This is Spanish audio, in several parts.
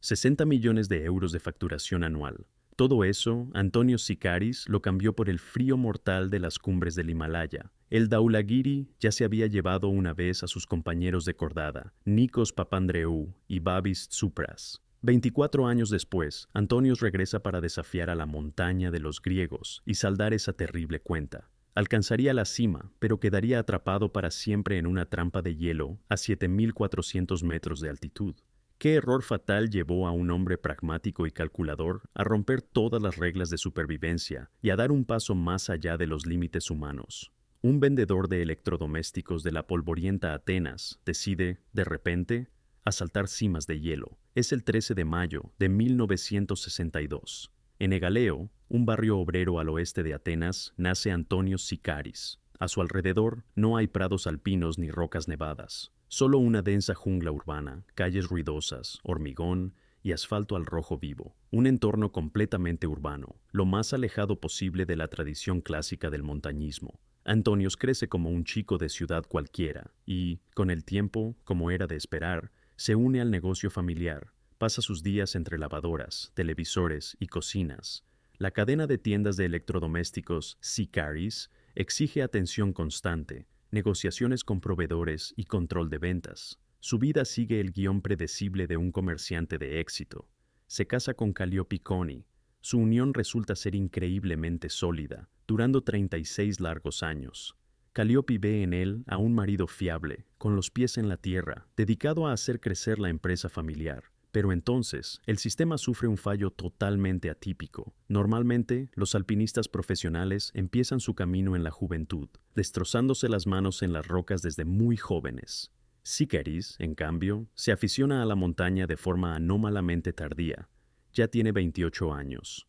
60 millones de euros de facturación anual. Todo eso, Antonio Sikaris lo cambió por el frío mortal de las cumbres del Himalaya. El Dhaulagiri ya se había llevado una vez a sus compañeros de cordada, Nikos Papandreou y Babis Tsoupas. 24 años después, Antonios regresa para desafiar a la montaña de los griegos y saldar esa terrible cuenta. Alcanzaría la cima, pero quedaría atrapado para siempre en una trampa de hielo a 7.400 metros de altitud. ¿Qué error fatal llevó a un hombre pragmático y calculador a romper todas las reglas de supervivencia y a dar un paso más allá de los límites humanos? Un vendedor de electrodomésticos de la polvorienta Atenas decide, de repente, asaltar cimas de hielo. Es el 13 de mayo de 1962. En Egaleo, un barrio obrero al oeste de Atenas, nace Antonio Sikaris. A su alrededor no hay prados alpinos ni rocas nevadas. Solo una densa jungla urbana, calles ruidosas, hormigón y asfalto al rojo vivo. Un entorno completamente urbano, lo más alejado posible de la tradición clásica del montañismo. Antonios crece como un chico de ciudad cualquiera y, con el tiempo, como era de esperar, se une al negocio familiar. Pasa sus días entre lavadoras, televisores y cocinas. La cadena de tiendas de electrodomésticos Sikaris exige atención constante, negociaciones con proveedores y control de ventas. Su vida sigue el guión predecible de un comerciante de éxito. Se casa con Calliope Coney. Su unión resulta ser increíblemente sólida, durando 36 largos años. Calliope ve en él a un marido fiable, con los pies en la tierra, dedicado a hacer crecer la empresa familiar. Pero entonces, el sistema sufre un fallo totalmente atípico. Normalmente, los alpinistas profesionales empiezan su camino en la juventud, destrozándose las manos en las rocas desde muy jóvenes. Sikaris, en cambio, se aficiona a la montaña de forma anómalamente tardía. Ya tiene 28 años.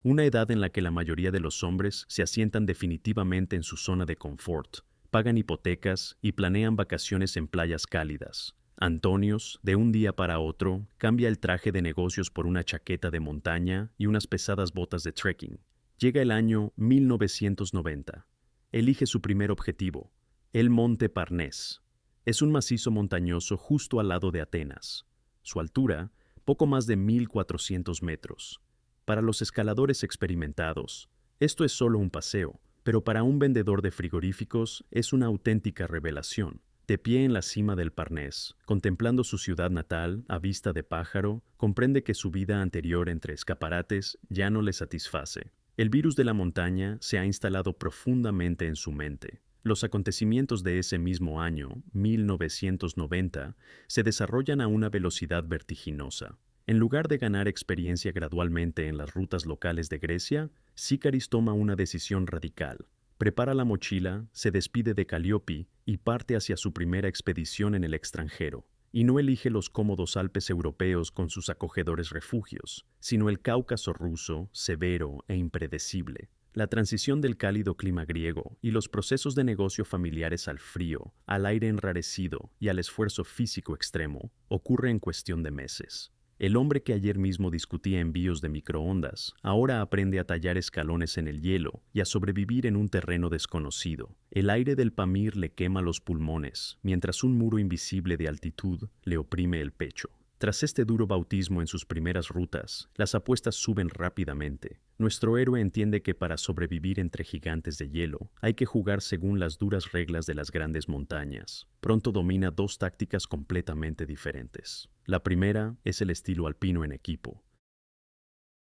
Una edad en la que la mayoría de los hombres se asientan definitivamente en su zona de confort, pagan hipotecas y planean vacaciones en playas cálidas. Antonios, de un día para otro, cambia el traje de negocios por una chaqueta de montaña y unas pesadas botas de trekking. Llega el año 1990. Elige su primer objetivo, el Monte Parnés. Es un macizo montañoso justo al lado de Atenas. Su altura, poco más de 1.400 metros. Para los escaladores experimentados, esto es solo un paseo, pero para un vendedor de frigoríficos es una auténtica revelación. De pie en la cima del Parnés, contemplando su ciudad natal a vista de pájaro, comprende que su vida anterior entre escaparates ya no le satisface. El virus de la montaña se ha instalado profundamente en su mente. Los acontecimientos de ese mismo año, 1990, se desarrollan a una velocidad vertiginosa. En lugar de ganar experiencia gradualmente en las rutas locales de Grecia, Sikaris toma una decisión radical. Prepara la mochila, se despide de Calliope y parte hacia su primera expedición en el extranjero. Y no elige los cómodos Alpes europeos con sus acogedores refugios, sino el Cáucaso ruso, severo e impredecible. La transición del cálido clima griego y los procesos de negocio familiares al frío, al aire enrarecido y al esfuerzo físico extremo ocurre en cuestión de meses. El hombre que ayer mismo discutía envíos de microondas, ahora aprende a tallar escalones en el hielo y a sobrevivir en un terreno desconocido. El aire del Pamir le quema los pulmones, mientras un muro invisible de altitud le oprime el pecho. Tras este duro bautismo en sus primeras rutas, las apuestas suben rápidamente. Nuestro héroe entiende que para sobrevivir entre gigantes de hielo, hay que jugar según las duras reglas de las grandes montañas. Pronto domina dos tácticas completamente diferentes. La primera es el estilo alpino en equipo.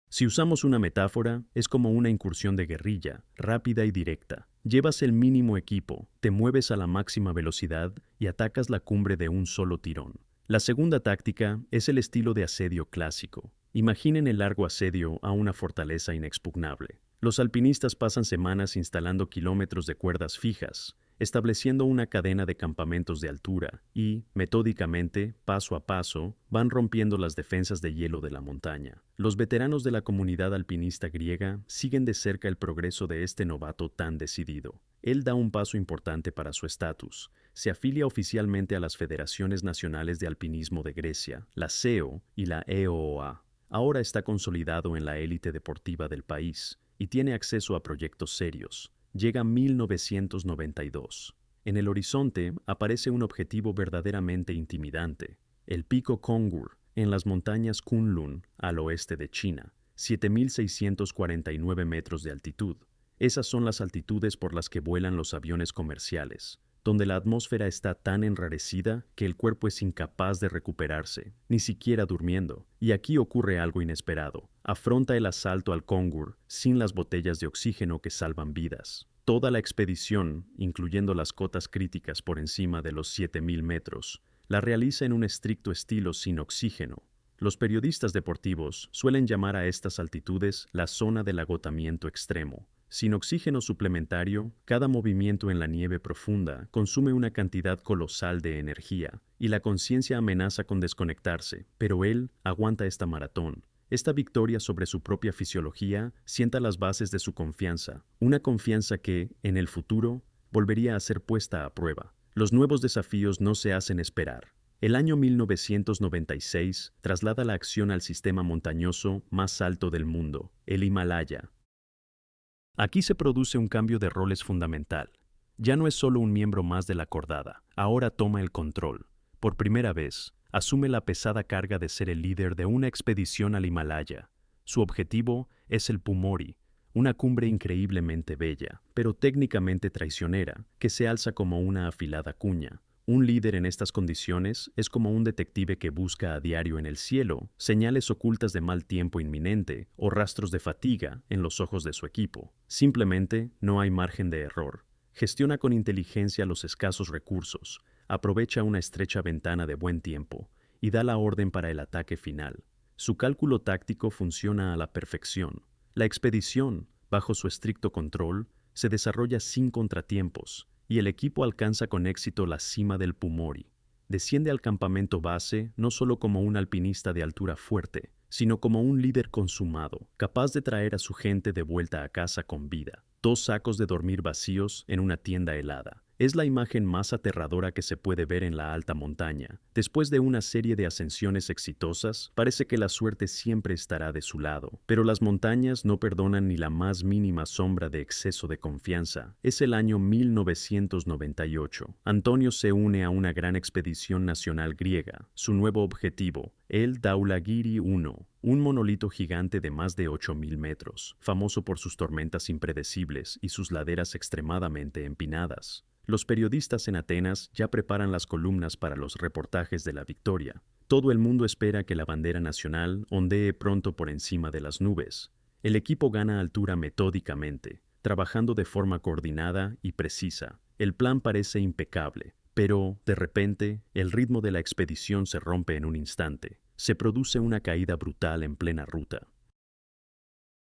Si usamos una metáfora, es como una incursión de guerrilla, rápida y directa. Llevas el mínimo equipo, te mueves a la máxima velocidad y atacas la cumbre de un solo tirón. La segunda táctica es el estilo de asedio clásico. Imaginen el largo asedio a una fortaleza inexpugnable. Los alpinistas pasan semanas instalando kilómetros de cuerdas fijas, estableciendo una cadena de campamentos de altura y, metódicamente, paso a paso, van rompiendo las defensas de hielo de la montaña. Los veteranos de la comunidad alpinista griega siguen de cerca el progreso de este novato tan decidido. Él da un paso importante para su estatus. Se afilia oficialmente a las Federaciones Nacionales de Alpinismo de Grecia, la CEO y la EOA. Ahora está consolidado en la élite deportiva del país y tiene acceso a proyectos serios. Llega 1992. En el horizonte aparece un objetivo verdaderamente intimidante, el Pico Kongur, en las montañas Kunlun, al oeste de China, 7.649 metros de altitud. Esas son las altitudes por las que vuelan los aviones comerciales, donde la atmósfera está tan enrarecida que el cuerpo es incapaz de recuperarse, ni siquiera durmiendo. Y aquí ocurre algo inesperado. Afronta el asalto al Kongur sin las botellas de oxígeno que salvan vidas. Toda la expedición, incluyendo las cotas críticas por encima de los 7.000 metros, la realiza en un estricto estilo sin oxígeno. Los periodistas deportivos suelen llamar a estas altitudes la zona del agotamiento extremo. Sin oxígeno suplementario, cada movimiento en la nieve profunda consume una cantidad colosal de energía, y la conciencia amenaza con desconectarse, pero él aguanta esta maratón. Esta victoria sobre su propia fisiología sienta las bases de su confianza, una confianza que, en el futuro, volvería a ser puesta a prueba. Los nuevos desafíos no se hacen esperar. El año 1996 traslada la acción al sistema montañoso más alto del mundo, el Himalaya. Aquí se produce un cambio de roles fundamental. Ya no es solo un miembro más de la cordada, ahora toma el control. Por primera vez, asume la pesada carga de ser el líder de una expedición al Himalaya. Su objetivo es el Pumori, una cumbre increíblemente bella, pero técnicamente traicionera, que se alza como una afilada cuña. Un líder en estas condiciones es como un detective que busca a diario en el cielo señales ocultas de mal tiempo inminente o rastros de fatiga en los ojos de su equipo. Simplemente no hay margen de error. Gestiona con inteligencia los escasos recursos, aprovecha una estrecha ventana de buen tiempo y da la orden para el ataque final. Su cálculo táctico funciona a la perfección. La expedición, bajo su estricto control, se desarrolla sin contratiempos, y el equipo alcanza con éxito la cima del Pumori. Desciende al campamento base no solo como un alpinista de altura fuerte, sino como un líder consumado, capaz de traer a su gente de vuelta a casa con vida. 2 sacos de dormir vacíos en una tienda helada. Es la imagen más aterradora que se puede ver en la alta montaña. Después de una serie de ascensiones exitosas, parece que la suerte siempre estará de su lado. Pero las montañas no perdonan ni la más mínima sombra de exceso de confianza. Es el año 1998. Antonio se une a una gran expedición nacional griega. Su nuevo objetivo, el Dhaulagiri I, un monolito gigante de más de 8.000 metros, famoso por sus tormentas impredecibles y sus laderas extremadamente empinadas. Los periodistas en Atenas ya preparan las columnas para los reportajes de la victoria. Todo el mundo espera que la bandera nacional ondee pronto por encima de las nubes. El equipo gana altura metódicamente, trabajando de forma coordinada y precisa. El plan parece impecable, pero, de repente, el ritmo de la expedición se rompe en un instante. Se produce una caída brutal en plena ruta.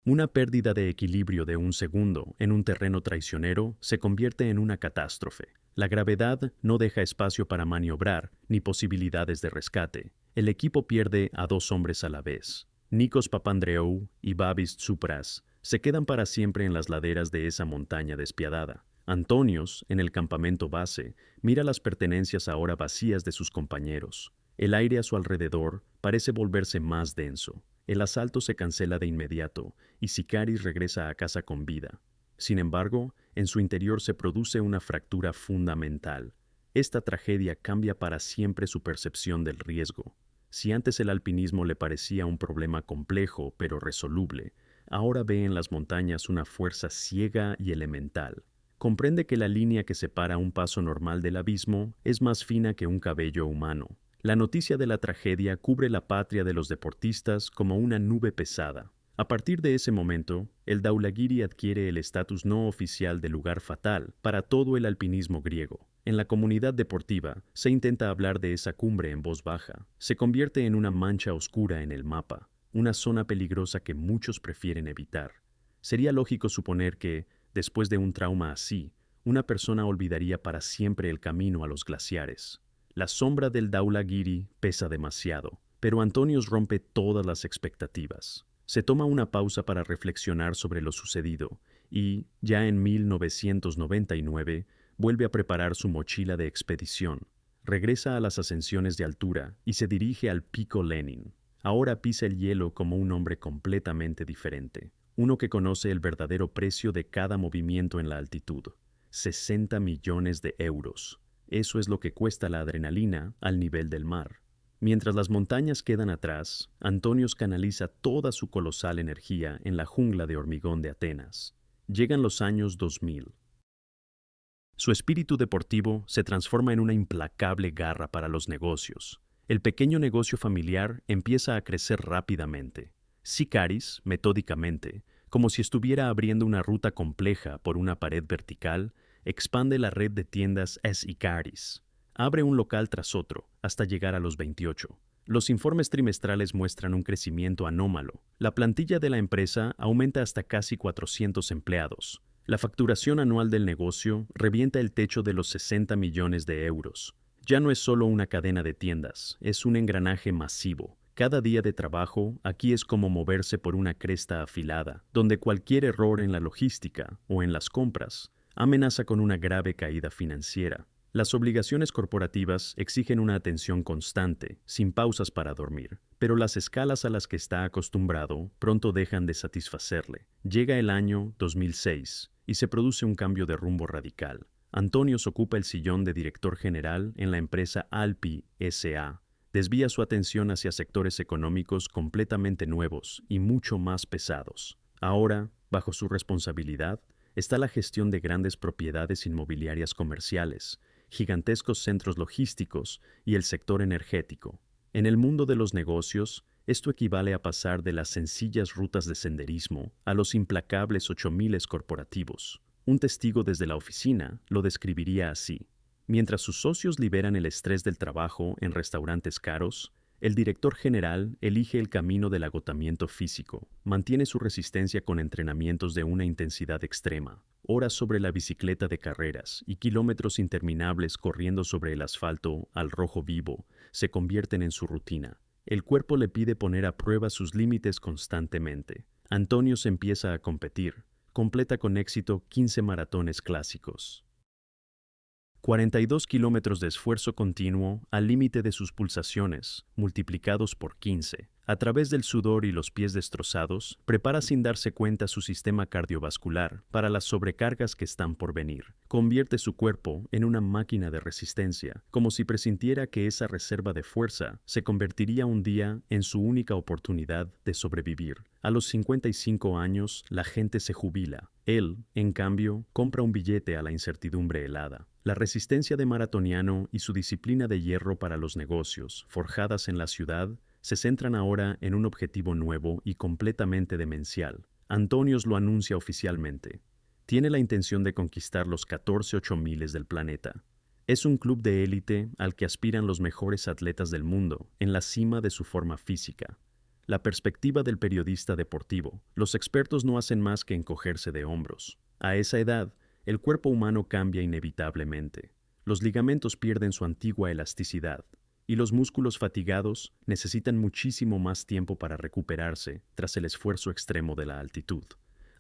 Una pérdida de equilibrio de un segundo en un terreno traicionero se convierte en una catástrofe. La gravedad no deja espacio para maniobrar ni posibilidades de rescate. El equipo pierde a 2 hombres a la vez. Nikos Papandreou y Babis Tsoupas se quedan para siempre en las laderas de esa montaña despiadada. Antonios, en el campamento base, mira las pertenencias ahora vacías de sus compañeros. El aire a su alrededor parece volverse más denso. El asalto se cancela de inmediato y Sikaris regresa a casa con vida. Sin embargo, en su interior se produce una fractura fundamental. Esta tragedia cambia para siempre su percepción del riesgo. Si antes el alpinismo le parecía un problema complejo pero resoluble, ahora ve en las montañas una fuerza ciega y elemental. Comprende que la línea que separa un paso normal del abismo es más fina que un cabello humano. La noticia de la tragedia cubre la patria de los deportistas como una nube pesada. A partir de ese momento, el Dhaulagiri adquiere el estatus no oficial de lugar fatal para todo el alpinismo griego. En la comunidad deportiva, se intenta hablar de esa cumbre en voz baja. Se convierte en una mancha oscura en el mapa, una zona peligrosa que muchos prefieren evitar. Sería lógico suponer que, después de un trauma así, una persona olvidaría para siempre el camino a los glaciares. La sombra del Dhaulagiri pesa demasiado, pero Antonios rompe todas las expectativas. Se toma una pausa para reflexionar sobre lo sucedido y, ya en 1999, vuelve a preparar su mochila de expedición. Regresa a las ascensiones de altura y se dirige al Pico Lenin. Ahora pisa el hielo como un hombre completamente diferente, uno que conoce el verdadero precio de cada movimiento en la altitud. 60 millones de euros. Eso es lo que cuesta la adrenalina al nivel del mar. Mientras las montañas quedan atrás, Antonios canaliza toda su colosal energía en la jungla de hormigón de Atenas. Llegan los años 2000. Su espíritu deportivo se transforma en una implacable garra para los negocios. El pequeño negocio familiar empieza a crecer rápidamente. Sikaris, metódicamente, como si estuviera abriendo una ruta compleja por una pared vertical, expande la red de tiendas S-Icaris. Abre un local tras otro, hasta llegar a los 28. Los informes trimestrales muestran un crecimiento anómalo. La plantilla de la empresa aumenta hasta casi 400 empleados. La facturación anual del negocio revienta el techo de los 60 millones de euros. Ya no es solo una cadena de tiendas, es un engranaje masivo. Cada día de trabajo aquí es como moverse por una cresta afilada, donde cualquier error en la logística o en las compras amenaza con una grave caída financiera. Las obligaciones corporativas exigen una atención constante, sin pausas para dormir, pero las escalas a las que está acostumbrado pronto dejan de satisfacerle. Llega el año 2006 y se produce un cambio de rumbo radical. Antonios ocupa el sillón de director general en la empresa Alpi S.A. Desvía su atención hacia sectores económicos completamente nuevos y mucho más pesados. Ahora, bajo su responsabilidad, está la gestión de grandes propiedades inmobiliarias comerciales, gigantescos centros logísticos y el sector energético. En el mundo de los negocios, esto equivale a pasar de las sencillas rutas de senderismo a los implacables 8000 corporativos. Un testigo desde la oficina lo describiría así. Mientras sus socios liberan el estrés del trabajo en restaurantes caros, el director general elige el camino del agotamiento físico, mantiene su resistencia con entrenamientos de una intensidad extrema, horas sobre la bicicleta de carreras y kilómetros interminables corriendo sobre el asfalto al rojo vivo se convierten en su rutina. El cuerpo le pide poner a prueba sus límites constantemente. Antonios empieza a competir, completa con éxito 15 maratones clásicos. 42 kilómetros de esfuerzo continuo al límite de sus pulsaciones, multiplicados por 15. A través del sudor y los pies destrozados, prepara sin darse cuenta su sistema cardiovascular para las sobrecargas que están por venir. Convierte su cuerpo en una máquina de resistencia, como si presintiera que esa reserva de fuerza se convertiría un día en su única oportunidad de sobrevivir. A los 55 años, la gente se jubila. Él, en cambio, compra un billete a la incertidumbre helada. La resistencia de maratoniano y su disciplina de hierro para los negocios, forjadas en la ciudad, se centran ahora en un objetivo nuevo y completamente demencial. Antonios lo anuncia oficialmente. Tiene la intención de conquistar los 14 8000 del planeta. Es un club de élite al que aspiran los mejores atletas del mundo, en la cima de su forma física. La perspectiva del periodista deportivo. Los expertos no hacen más que encogerse de hombros. A esa edad, el cuerpo humano cambia inevitablemente. Los ligamentos pierden su antigua elasticidad y los músculos fatigados necesitan muchísimo más tiempo para recuperarse tras el esfuerzo extremo de la altitud.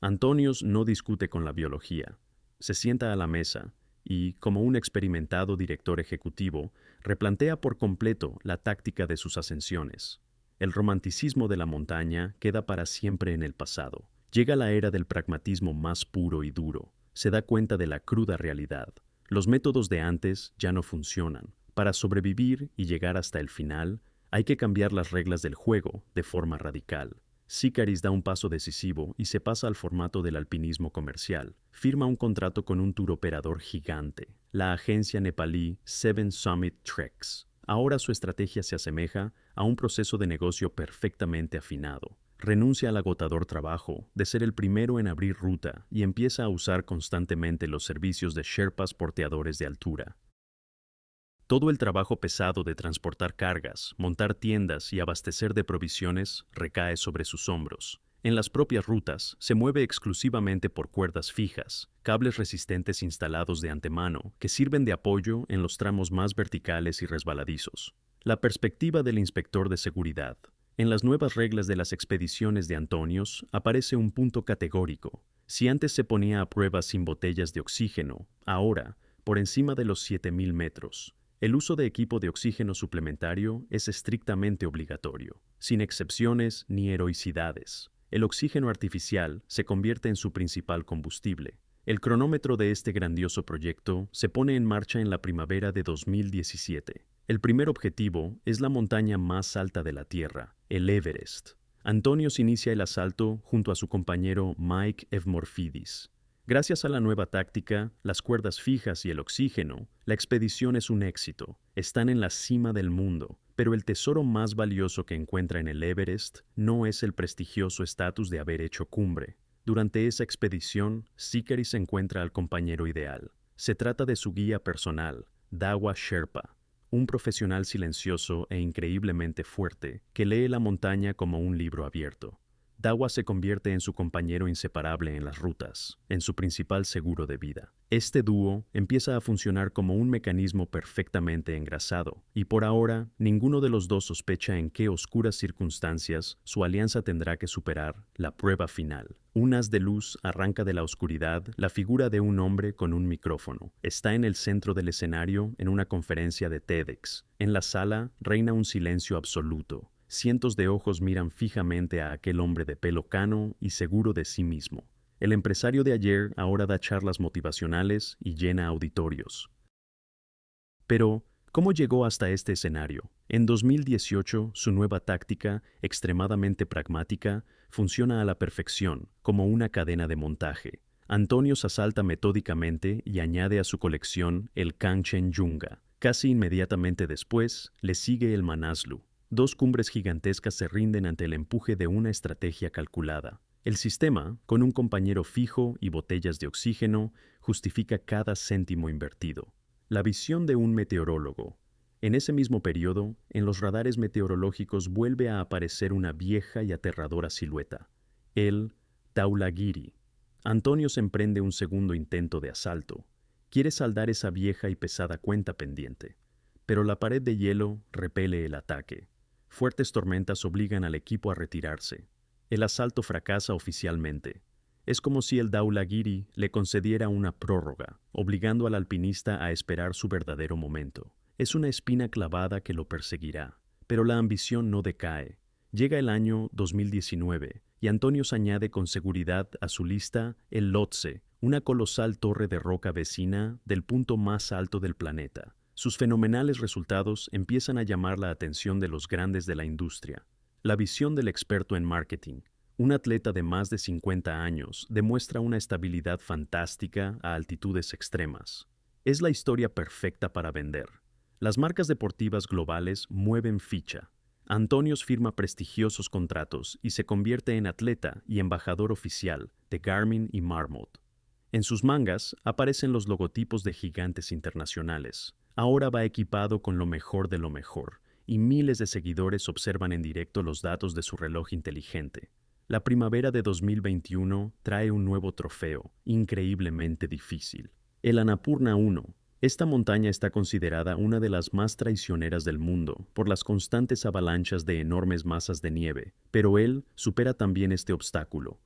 Antonios no discute con la biología. Se sienta a la mesa y, como un experimentado director ejecutivo, replantea por completo la táctica de sus ascensiones. El romanticismo de la montaña queda para siempre en el pasado. Llega la era del pragmatismo más puro y duro. Se da cuenta de la cruda realidad. Los métodos de antes ya no funcionan. Para sobrevivir y llegar hasta el final, hay que cambiar las reglas del juego de forma radical. Sikaris da un paso decisivo y se pasa al formato del alpinismo comercial. Firma un contrato con un tour operador gigante, la agencia nepalí Seven Summit Treks. Ahora su estrategia se asemeja a un proceso de negocio perfectamente afinado. Renuncia al agotador trabajo de ser el primero en abrir ruta y empieza a usar constantemente los servicios de sherpas porteadores de altura. Todo el trabajo pesado de transportar cargas, montar tiendas y abastecer de provisiones recae sobre sus hombros. En las propias rutas se mueve exclusivamente por cuerdas fijas, cables resistentes instalados de antemano que sirven de apoyo en los tramos más verticales y resbaladizos. La perspectiva del inspector de seguridad. En las nuevas reglas de las expediciones de Antonios aparece un punto categórico. Si antes se ponía a prueba sin botellas de oxígeno, ahora, por encima de los 7000 metros, el uso de equipo de oxígeno suplementario es estrictamente obligatorio, sin excepciones ni heroicidades. El oxígeno artificial se convierte en su principal combustible. El cronómetro de este grandioso proyecto se pone en marcha en la primavera de 2017. El primer objetivo es la montaña más alta de la Tierra, el Everest. Antonios inicia el asalto junto a su compañero Mike Evmorfidis. Gracias a la nueva táctica, las cuerdas fijas y el oxígeno, la expedición es un éxito. Están en la cima del mundo, pero el tesoro más valioso que encuentra en el Everest no es el prestigioso estatus de haber hecho cumbre. Durante esa expedición, Sikaris encuentra al compañero ideal. Se trata de su guía personal, Dawa Sherpa, un profesional silencioso e increíblemente fuerte que lee la montaña como un libro abierto. Dawa se convierte en su compañero inseparable en las rutas, en su principal seguro de vida. Este dúo empieza a funcionar como un mecanismo perfectamente engrasado, y por ahora ninguno de los dos sospecha en qué oscuras circunstancias su alianza tendrá que superar la prueba final. Un haz de luz arranca de la oscuridad la figura de un hombre con un micrófono. Está en el centro del escenario en una conferencia de TEDx. En la sala reina un silencio absoluto. Cientos de ojos miran fijamente a aquel hombre de pelo cano y seguro de sí mismo. El empresario de ayer ahora da charlas motivacionales y llena auditorios. Pero, ¿cómo llegó hasta este escenario? En 2018, su nueva táctica, extremadamente pragmática, funciona a la perfección, como una cadena de montaje. Antonios asalta metódicamente y añade a su colección el Kanchenjunga. Casi inmediatamente después, le sigue el Manaslu. Dos cumbres gigantescas se rinden ante el empuje de una estrategia calculada. El sistema, con un compañero fijo y botellas de oxígeno, justifica cada céntimo invertido. La visión de un meteorólogo. En ese mismo periodo, en los radares meteorológicos vuelve a aparecer una vieja y aterradora silueta. El Dhaulagiri. Antonios emprende un segundo intento de asalto. Quiere saldar esa vieja y pesada cuenta pendiente. Pero la pared de hielo repele el ataque. Fuertes tormentas obligan al equipo a retirarse. El asalto fracasa oficialmente. Es como si el Dhaulagiri le concediera una prórroga, obligando al alpinista a esperar su verdadero momento. Es una espina clavada que lo perseguirá, pero la ambición no decae. Llega el año 2019 y Antonios añade con seguridad a su lista el Lhotse, una colosal torre de roca vecina del punto más alto del planeta. Sus fenomenales resultados empiezan a llamar la atención de los grandes de la industria. La visión del experto en marketing, un atleta de más de 50 años, demuestra una estabilidad fantástica a altitudes extremas. Es la historia perfecta para vender. Las marcas deportivas globales mueven ficha. Antonios firma prestigiosos contratos y se convierte en atleta y embajador oficial de Garmin y Marmot. En sus mangas aparecen los logotipos de gigantes internacionales. Ahora va equipado con lo mejor de lo mejor, y miles de seguidores observan en directo los datos de su reloj inteligente. La primavera de 2021 trae un nuevo trofeo, increíblemente difícil. El Annapurna 1. Esta montaña está considerada una de las más traicioneras del mundo por las constantes avalanchas de enormes masas de nieve, pero él supera también este obstáculo.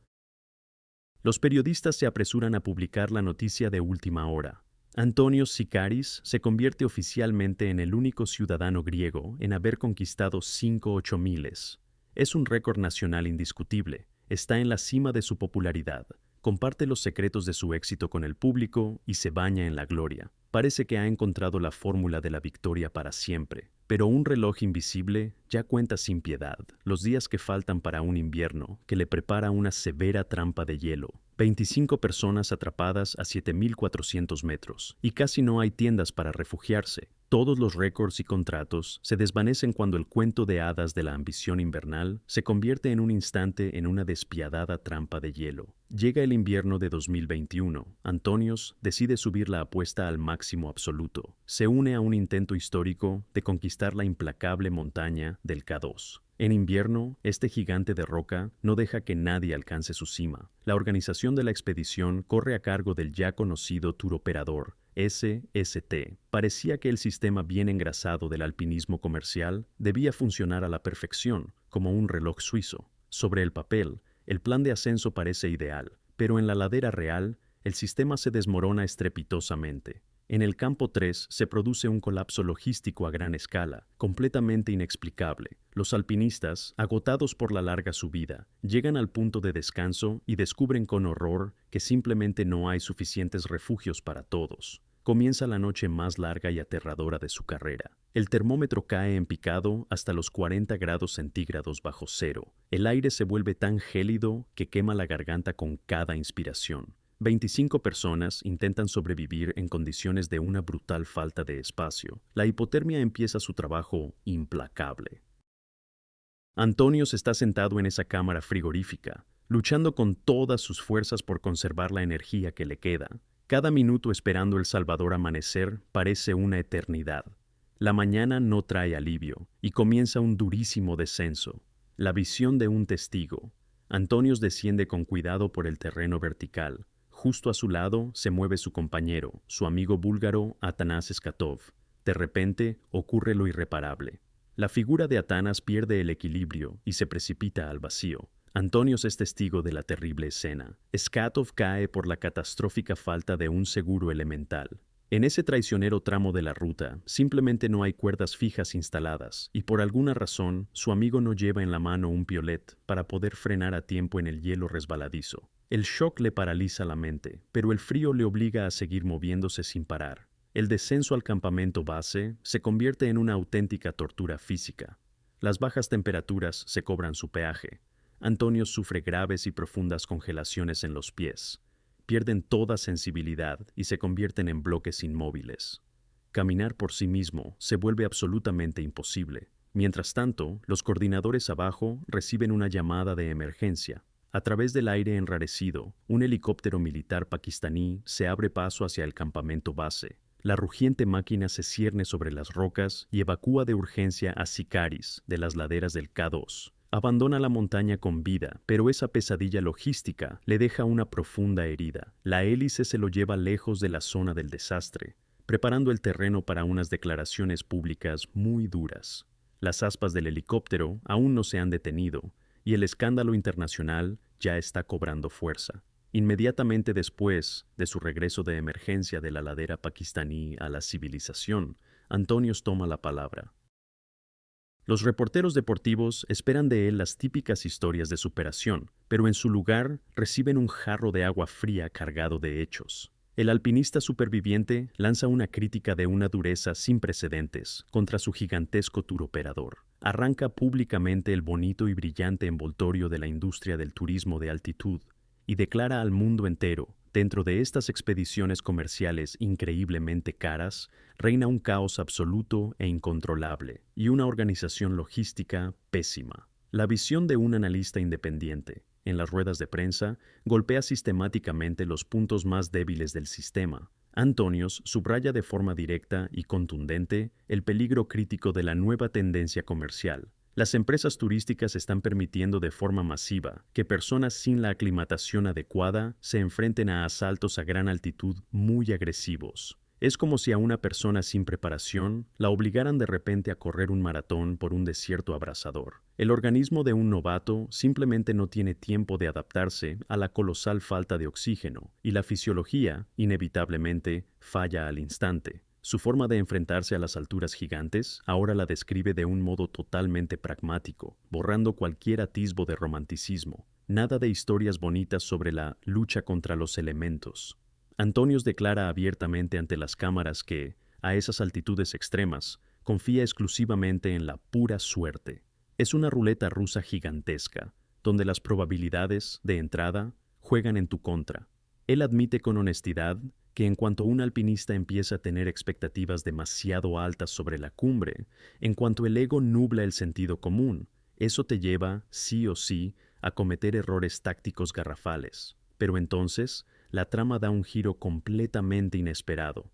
Los periodistas se apresuran a publicar la noticia de última hora. Antonios Sikaris se convierte oficialmente en el único ciudadano griego en haber conquistado 5 miles. Es un récord nacional indiscutible, está en la cima de su popularidad, comparte los secretos de su éxito con el público y se baña en la gloria. Parece que ha encontrado la fórmula de la victoria para siempre, pero un reloj invisible ya cuenta sin piedad los días que faltan para un invierno que le prepara una severa trampa de hielo. 25 personas atrapadas a 7.400 metros, y casi no hay tiendas para refugiarse. Todos los récords y contratos se desvanecen cuando el cuento de hadas de la ambición invernal se convierte en un instante en una despiadada trampa de hielo. Llega el invierno de 2021. Antonios decide subir la apuesta al máximo absoluto. Se une a un intento histórico de conquistar la implacable montaña del K2. En invierno, este gigante de roca no deja que nadie alcance su cima. La organización de la expedición corre a cargo del ya conocido turoperador SST. Parecía que el sistema bien engrasado del alpinismo comercial debía funcionar a la perfección, como un reloj suizo. Sobre el papel, el plan de ascenso parece ideal, pero en la ladera real, el sistema se desmorona estrepitosamente. En el campo 3 se produce un colapso logístico a gran escala, completamente inexplicable. Los alpinistas, agotados por la larga subida, llegan al punto de descanso y descubren con horror que simplemente no hay suficientes refugios para todos. Comienza la noche más larga y aterradora de su carrera. El termómetro cae en picado hasta los 40 grados centígrados bajo cero. El aire se vuelve tan gélido que quema la garganta con cada inspiración. 25 personas intentan sobrevivir en condiciones de una brutal falta de espacio. La hipotermia empieza su trabajo implacable. Antonios está sentado en esa cámara frigorífica, luchando con todas sus fuerzas por conservar la energía que le queda. Cada minuto esperando el salvador amanecer parece una eternidad. La mañana no trae alivio y comienza un durísimo descenso. La visión de un testigo. Antonios desciende con cuidado por el terreno vertical. Justo a su lado se mueve su compañero, su amigo búlgaro Atanás Skatov. De repente ocurre lo irreparable. La figura de Atanas pierde el equilibrio y se precipita al vacío. Antonios es testigo de la terrible escena. Skatov cae por la catastrófica falta de un seguro elemental. En ese traicionero tramo de la ruta, simplemente no hay cuerdas fijas instaladas, y por alguna razón, su amigo no lleva en la mano un piolet para poder frenar a tiempo en el hielo resbaladizo. El shock le paraliza la mente, pero el frío le obliga a seguir moviéndose sin parar. El descenso al campamento base se convierte en una auténtica tortura física. Las bajas temperaturas se cobran su peaje. Antonio sufre graves y profundas congelaciones en los pies. Pierden toda sensibilidad y se convierten en bloques inmóviles. Caminar por sí mismo se vuelve absolutamente imposible. Mientras tanto, los coordinadores abajo reciben una llamada de emergencia. A través del aire enrarecido, un helicóptero militar pakistaní se abre paso hacia el campamento base. La rugiente máquina se cierne sobre las rocas y evacúa de urgencia a Sikaris de las laderas del K2. Abandona la montaña con vida, pero esa pesadilla logística le deja una profunda herida. La hélice se lo lleva lejos de la zona del desastre, preparando el terreno para unas declaraciones públicas muy duras. Las aspas del helicóptero aún no se han detenido, y el escándalo internacional ya está cobrando fuerza. Inmediatamente después de su regreso de emergencia de la ladera pakistaní a la civilización, Antonios toma la palabra. Los reporteros deportivos esperan de él las típicas historias de superación, pero en su lugar reciben un jarro de agua fría cargado de hechos. El alpinista superviviente lanza una crítica de una dureza sin precedentes contra su gigantesco turoperador. Arranca públicamente el bonito y brillante envoltorio de la industria del turismo de altitud y declara al mundo entero: dentro de estas expediciones comerciales increíblemente caras, reina un caos absoluto e incontrolable y una organización logística pésima. La visión de un analista independiente, en las ruedas de prensa, golpea sistemáticamente los puntos más débiles del sistema. Antonios subraya de forma directa y contundente el peligro crítico de la nueva tendencia comercial. Las empresas turísticas están permitiendo de forma masiva que personas sin la aclimatación adecuada se enfrenten a asaltos a gran altitud muy agresivos. Es como si a una persona sin preparación la obligaran de repente a correr un maratón por un desierto abrasador. El organismo de un novato simplemente no tiene tiempo de adaptarse a la colosal falta de oxígeno, y la fisiología, inevitablemente, falla al instante. Su forma de enfrentarse a las alturas gigantes ahora la describe de un modo totalmente pragmático, borrando cualquier atisbo de romanticismo. Nada de historias bonitas sobre la lucha contra los elementos. Antonios declara abiertamente ante las cámaras que, a esas altitudes extremas, confía exclusivamente en la pura suerte. Es una ruleta rusa gigantesca, donde las probabilidades, de entrada, juegan en tu contra. Él admite con honestidad que en cuanto un alpinista empieza a tener expectativas demasiado altas sobre la cumbre, en cuanto el ego nubla el sentido común, eso te lleva, sí o sí, a cometer errores tácticos garrafales. Pero entonces, la trama da un giro completamente inesperado.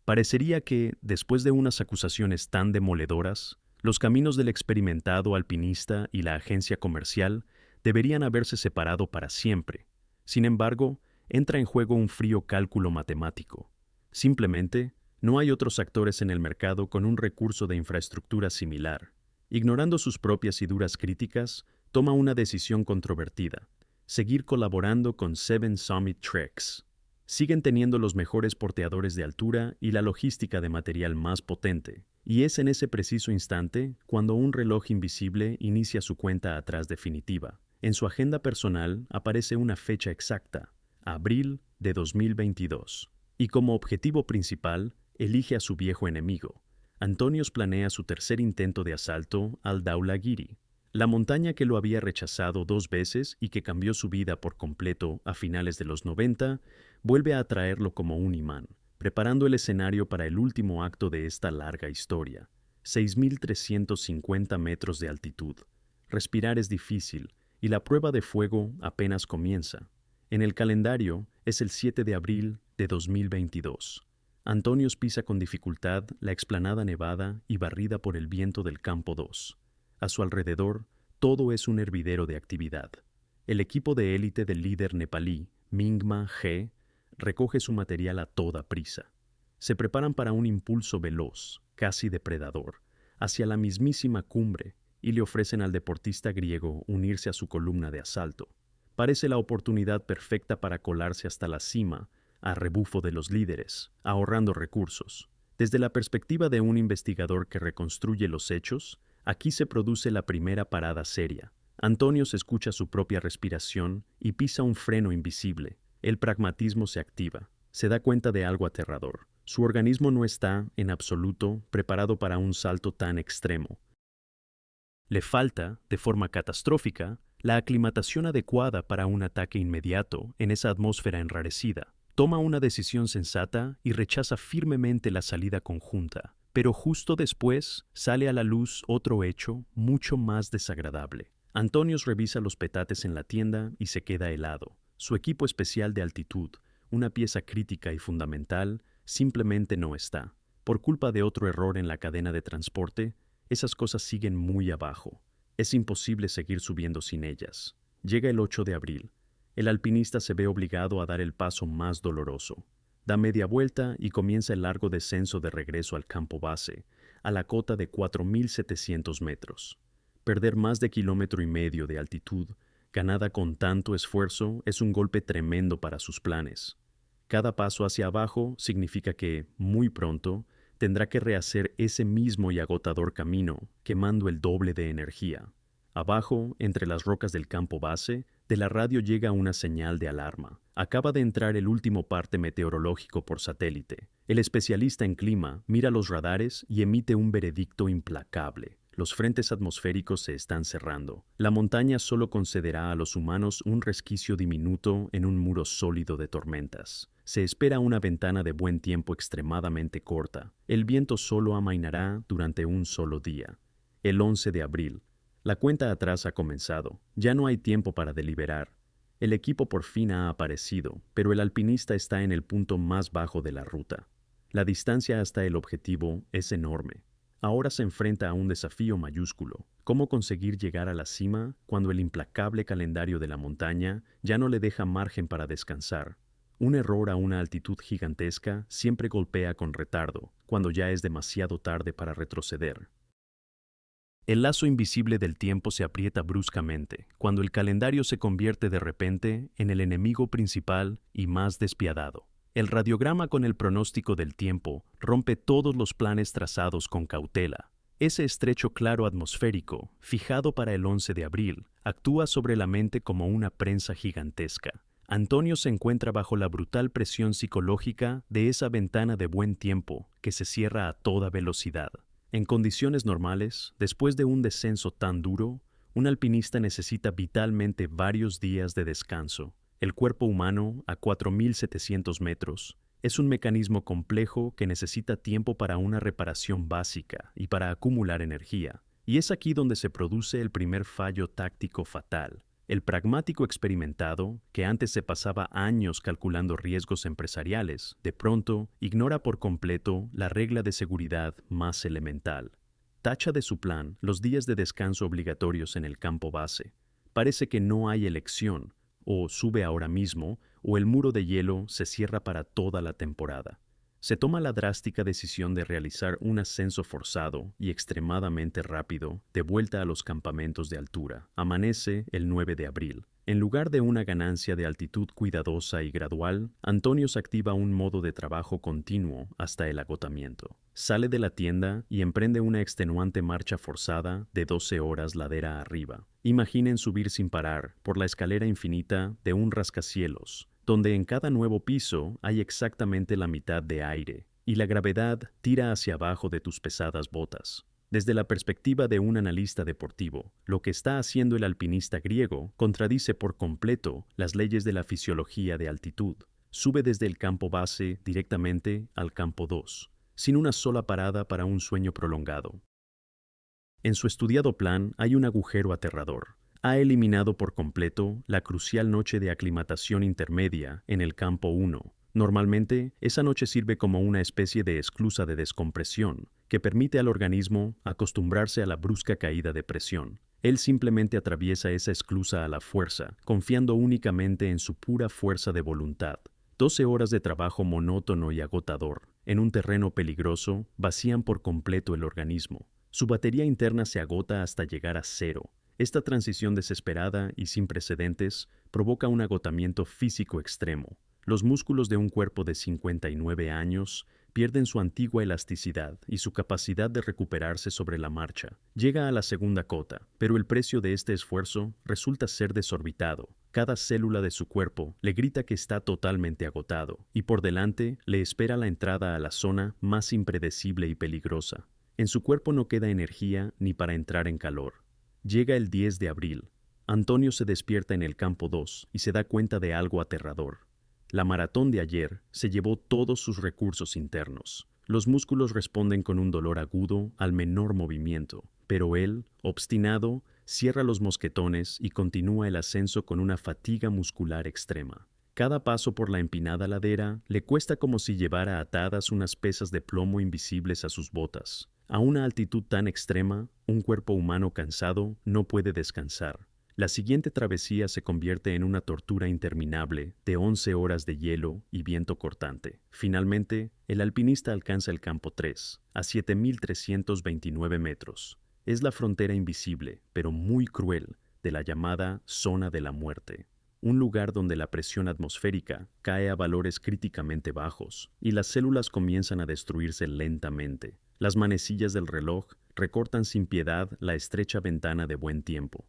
Parecería que, después de unas acusaciones tan demoledoras, los caminos del experimentado alpinista y la agencia comercial deberían haberse separado para siempre. Sin embargo, entra en juego un frío cálculo matemático. Simplemente, no hay otros actores en el mercado con un recurso de infraestructura similar. Ignorando sus propias y duras críticas, toma una decisión controvertida: seguir colaborando con Seven Summit Treks. Siguen teniendo los mejores porteadores de altura y la logística de material más potente, y es en ese preciso instante cuando un reloj invisible inicia su cuenta atrás definitiva. En su agenda personal aparece una fecha exacta: abril de 2022, y como objetivo principal elige a su viejo enemigo. Antonios planea su tercer intento de asalto al Dhaulagiri, la montaña que lo había rechazado 2 veces y que cambió su vida por completo a finales de los 90, vuelve a atraerlo como un imán, preparando el escenario para el último acto de esta larga historia. 6.350 metros de altitud. Respirar es difícil y la prueba de fuego apenas comienza. En el calendario es el 7 de abril de 2022. Antonios pisa con dificultad la explanada nevada y barrida por el viento del campo 2. A su alrededor, todo es un hervidero de actividad. El equipo de élite del líder nepalí, Mingma G, recoge su material a toda prisa. Se preparan para un impulso veloz, casi depredador, hacia la mismísima cumbre y le ofrecen al deportista griego unirse a su columna de asalto. Parece la oportunidad perfecta para colarse hasta la cima, a rebufo de los líderes, ahorrando recursos. Desde la perspectiva de un investigador que reconstruye los hechos, aquí se produce la primera parada seria. Antonios escucha su propia respiración y pisa un freno invisible. El pragmatismo se activa. Se da cuenta de algo aterrador. Su organismo no está, en absoluto, preparado para un salto tan extremo. Le falta, de forma catastrófica, la aclimatación adecuada para un ataque inmediato en esa atmósfera enrarecida. Toma una decisión sensata y rechaza firmemente la salida conjunta. Pero justo después sale a la luz otro hecho mucho más desagradable. Antonios revisa los petates en la tienda y se queda helado. Su equipo especial de altitud, una pieza crítica y fundamental, simplemente no está. Por culpa de otro error en la cadena de transporte, esas cosas siguen muy abajo. Es imposible seguir subiendo sin ellas. Llega el 8 de abril. El alpinista se ve obligado a dar el paso más doloroso. Da media vuelta y comienza el largo descenso de regreso al campo base, a la cota de 4.700 metros. Perder más de 1,5 kilómetros de altitud, ganada con tanto esfuerzo, es un golpe tremendo para sus planes. Cada paso hacia abajo significa que, muy pronto, tendrá que rehacer ese mismo y agotador camino, quemando el doble de energía. Abajo, entre las rocas del campo base, de la radio llega una señal de alarma. Acaba de entrar el último parte meteorológico por satélite. El especialista en clima mira los radares y emite un veredicto implacable. Los frentes atmosféricos se están cerrando. La montaña solo concederá a los humanos un resquicio diminuto en un muro sólido de tormentas. Se espera una ventana de buen tiempo extremadamente corta. El viento solo amainará durante un solo día. El 11 de abril. La cuenta atrás ha comenzado. Ya no hay tiempo para deliberar. El equipo por fin ha aparecido, pero el alpinista está en el punto más bajo de la ruta. La distancia hasta el objetivo es enorme. Ahora se enfrenta a un desafío mayúsculo. ¿Cómo conseguir llegar a la cima cuando el implacable calendario de la montaña ya no le deja margen para descansar? Un error a una altitud gigantesca siempre golpea con retardo, cuando ya es demasiado tarde para retroceder. El lazo invisible del tiempo se aprieta bruscamente, cuando el calendario se convierte de repente en el enemigo principal y más despiadado. El radiograma con el pronóstico del tiempo rompe todos los planes trazados con cautela. Ese estrecho claro atmosférico, fijado para el 11 de abril, actúa sobre la mente como una prensa gigantesca. Antonio se encuentra bajo la brutal presión psicológica de esa ventana de buen tiempo que se cierra a toda velocidad. En condiciones normales, después de un descenso tan duro, un alpinista necesita vitalmente varios días de descanso. El cuerpo humano, a 4.700 metros, es un mecanismo complejo que necesita tiempo para una reparación básica y para acumular energía. Y es aquí donde se produce el primer fallo táctico fatal. El pragmático experimentado, que antes se pasaba años calculando riesgos empresariales, de pronto ignora por completo la regla de seguridad más elemental. Tacha de su plan los días de descanso obligatorios en el campo base. Parece que no hay elección, o sube ahora mismo, o el muro de hielo se cierra para toda la temporada. Se toma la drástica decisión de realizar un ascenso forzado y extremadamente rápido de vuelta a los campamentos de altura. Amanece el 9 de abril. En lugar de una ganancia de altitud cuidadosa y gradual, Antonios activa un modo de trabajo continuo hasta el agotamiento. Sale de la tienda y emprende una extenuante marcha forzada de 12 horas ladera arriba. Imaginen subir sin parar por la escalera infinita de un rascacielos, donde en cada nuevo piso hay exactamente la mitad de aire. y la gravedad tira hacia abajo de tus pesadas botas. Desde la perspectiva de un analista deportivo, lo que está haciendo el alpinista griego contradice por completo las leyes de la fisiología de altitud. Sube desde el campo base directamente al campo 2, sin una sola parada para un sueño prolongado. En su estudiado plan hay un agujero aterrador. Ha eliminado por completo la crucial noche de aclimatación intermedia en el campo 1. Normalmente, esa noche sirve como una especie de esclusa de descompresión que permite al organismo acostumbrarse a la brusca caída de presión. Él simplemente atraviesa esa esclusa a la fuerza, confiando únicamente en su pura fuerza de voluntad. 12 horas de trabajo monótono y agotador, en un terreno peligroso, vacían por completo el organismo. Su batería interna se agota hasta llegar a cero. Esta transición desesperada y sin precedentes provoca un agotamiento físico extremo. Los músculos de un cuerpo de 59 años pierden su antigua elasticidad y su capacidad de recuperarse sobre la marcha. Llega a la segunda cota, pero el precio de este esfuerzo resulta ser desorbitado. Cada célula de su cuerpo le grita que está totalmente agotado, y por delante le espera la entrada a la zona más impredecible y peligrosa. En su cuerpo no queda energía ni para entrar en calor. Llega el 10 de abril. Antonio se despierta en el campo 2 y se da cuenta de algo aterrador. La maratón de ayer se llevó todos sus recursos internos. Los músculos responden con un dolor agudo al menor movimiento, pero él, obstinado, cierra los mosquetones y continúa el ascenso con una fatiga muscular extrema. Cada paso por la empinada ladera le cuesta como si llevara atadas unas pesas de plomo invisibles a sus botas. A una altitud tan extrema, un cuerpo humano cansado no puede descansar. La siguiente travesía se convierte en una tortura interminable de 11 horas de hielo y viento cortante. Finalmente, el alpinista alcanza el campo 3, a 7.329 metros. Es la frontera invisible, pero muy cruel, de la llamada zona de la muerte. Un lugar donde la presión atmosférica cae a valores críticamente bajos y las células comienzan a destruirse lentamente. Las manecillas del reloj recortan sin piedad la estrecha ventana de buen tiempo.